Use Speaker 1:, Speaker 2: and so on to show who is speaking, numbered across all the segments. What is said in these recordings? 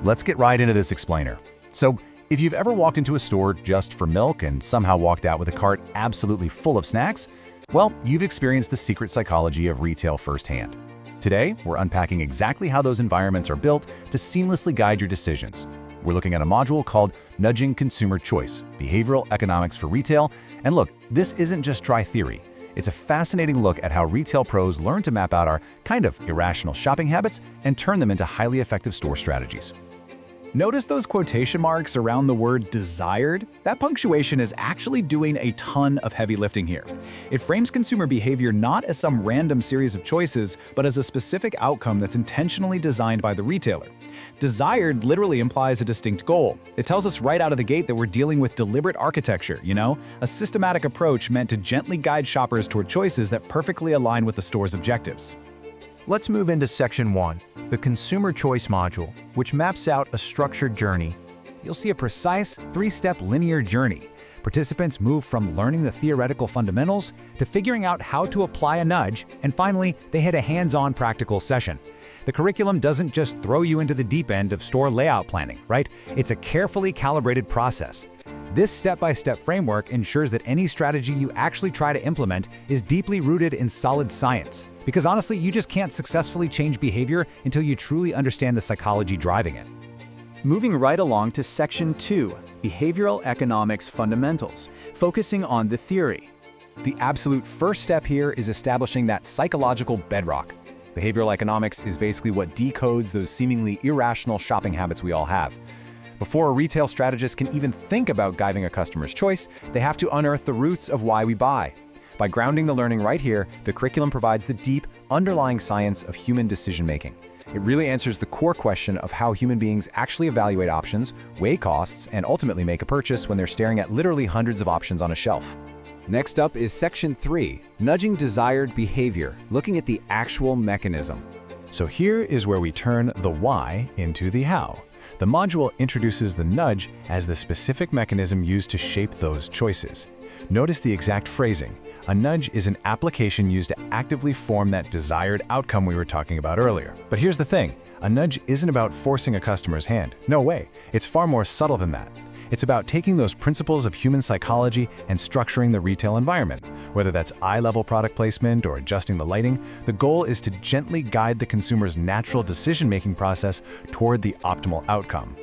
Speaker 1: Let's get right into this explainer. So, if you've ever walked into a store just for milk and somehow walked out with a cart absolutely full of snacks, well, you've experienced the secret psychology of retail firsthand. Today, we're unpacking exactly how those environments are built to seamlessly guide your decisions. We're looking at a module called Nudging Consumer Choice, Behavioral Economics for Retail. And look, this isn't just dry theory. It's a fascinating look at how retail pros learn to map out our kind of irrational shopping habits and turn them into highly effective store strategies.
Speaker 2: Notice those quotation marks around the word desired? That punctuation is actually doing a ton of heavy lifting here. It frames consumer behavior not as some random series of choices, but as a specific outcome that's intentionally designed by the retailer. Desired literally implies a distinct goal. It tells us right out of the gate that we're dealing with deliberate architecture, a systematic approach meant to gently guide shoppers toward choices that perfectly align with the store's objectives.
Speaker 3: Let's move into Section 1, the Consumer Choice module, which maps out a structured journey.
Speaker 1: You'll see a precise, three-step linear journey. Participants move from learning the theoretical fundamentals to figuring out how to apply a nudge, and finally, they hit a hands-on practical session. The curriculum doesn't just throw you into the deep end of store layout planning, right? It's a carefully calibrated process. This step-by-step framework ensures that any strategy you actually try to implement is deeply rooted in solid science. Because honestly, you just can't successfully change behavior until you truly understand the psychology driving it.
Speaker 2: Moving right along to Section 2, Behavioral Economics Fundamentals, focusing on the theory.
Speaker 1: The absolute first step here is establishing that psychological bedrock. Behavioral economics is basically what decodes those seemingly irrational shopping habits we all have. Before a retail strategist can even think about guiding a customer's choice, they have to unearth the roots of why we buy. By grounding the learning right here, the curriculum provides the deep, underlying science of human decision-making. It really answers the core question of how human beings actually evaluate options, weigh costs, and ultimately make a purchase when they're staring at literally hundreds of options on a shelf. Next up is Section 3, Nudging Desired Behavior, looking at the actual mechanism. So here is where we turn the why into the how. The module introduces the nudge as the specific mechanism used to shape those choices. Notice the exact phrasing. A nudge is an application used to actively form that desired outcome we were talking about earlier. But here's the thing, a nudge isn't about forcing a customer's hand. No way, it's far more subtle than that. It's about taking those principles of human psychology and structuring the retail environment. Whether that's eye-level product placement or adjusting the lighting, the goal is to gently guide the consumer's natural decision-making process toward the optimal outcome.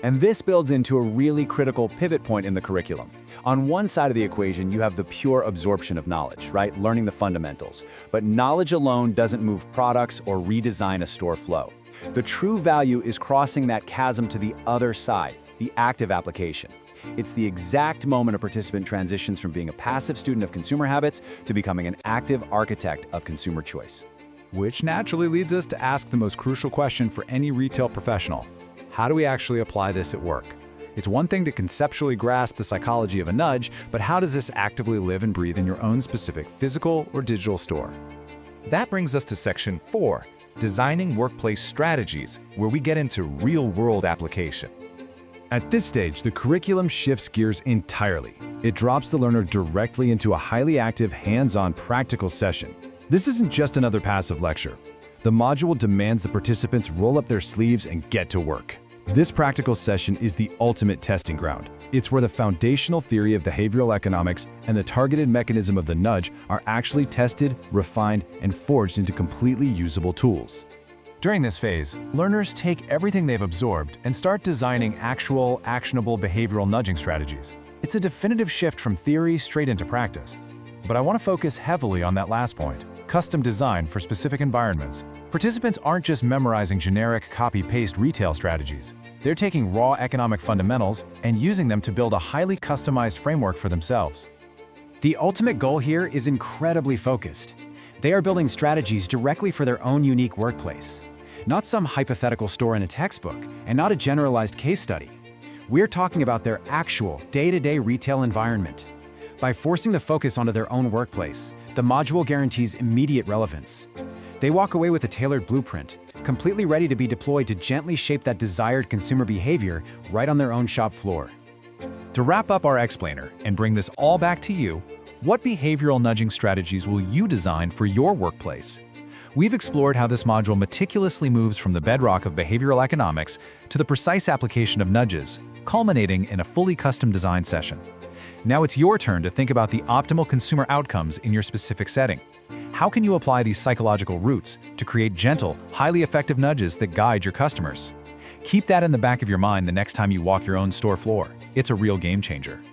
Speaker 2: And this builds into a really critical pivot point in the curriculum. On one side of the equation, you have the pure absorption of knowledge, right? Learning the fundamentals. But knowledge alone doesn't move products or redesign a store flow. The true value is crossing that chasm to the other side, the active application. It's the exact moment a participant transitions from being a passive student of consumer habits to becoming an active architect of consumer choice.
Speaker 1: Which naturally leads us to ask the most crucial question for any retail professional. How do we actually apply this at work? It's one thing to conceptually grasp the psychology of a nudge, but how does this actively live and breathe in your own specific physical or digital store?
Speaker 4: That brings us to Section 4, Designing Workplace Strategies, where we get into real-world application.
Speaker 1: At this stage, the curriculum shifts gears entirely. It drops the learner directly into a highly active, hands-on practical session. This isn't just another passive lecture. The module demands the participants roll up their sleeves and get to work. This practical session is the ultimate testing ground. It's where the foundational theory of behavioral economics and the targeted mechanism of the nudge are actually tested, refined, and forged into completely usable tools. During this phase, learners take everything they've absorbed and start designing actual, actionable behavioral nudging strategies. It's a definitive shift from theory straight into practice. But I want to focus heavily on that last point, custom design for specific environments. Participants aren't just memorizing generic copy-paste retail strategies. They're taking raw economic fundamentals and using them to build a highly customized framework for themselves.
Speaker 5: The ultimate goal here is incredibly focused. They are building strategies directly for their own unique workplace. Not some hypothetical store in a textbook, and not a generalized case study. We're talking about their actual, day-to-day retail environment. By forcing the focus onto their own workplace, the module guarantees immediate relevance. They walk away with a tailored blueprint, completely ready to be deployed to gently shape that desired consumer behavior right on their own shop floor.
Speaker 1: To wrap up our explainer and bring this all back to you, what behavioral nudging strategies will you design for your workplace?
Speaker 2: We've explored how this module meticulously moves from the bedrock of behavioral economics to the precise application of nudges, culminating in a fully custom design session. Now it's your turn to think about the optimal consumer outcomes in your specific setting. How can you apply these psychological roots to create gentle, highly effective nudges that guide your customers? Keep that in the back of your mind the next time you walk your own store floor. It's a real game changer.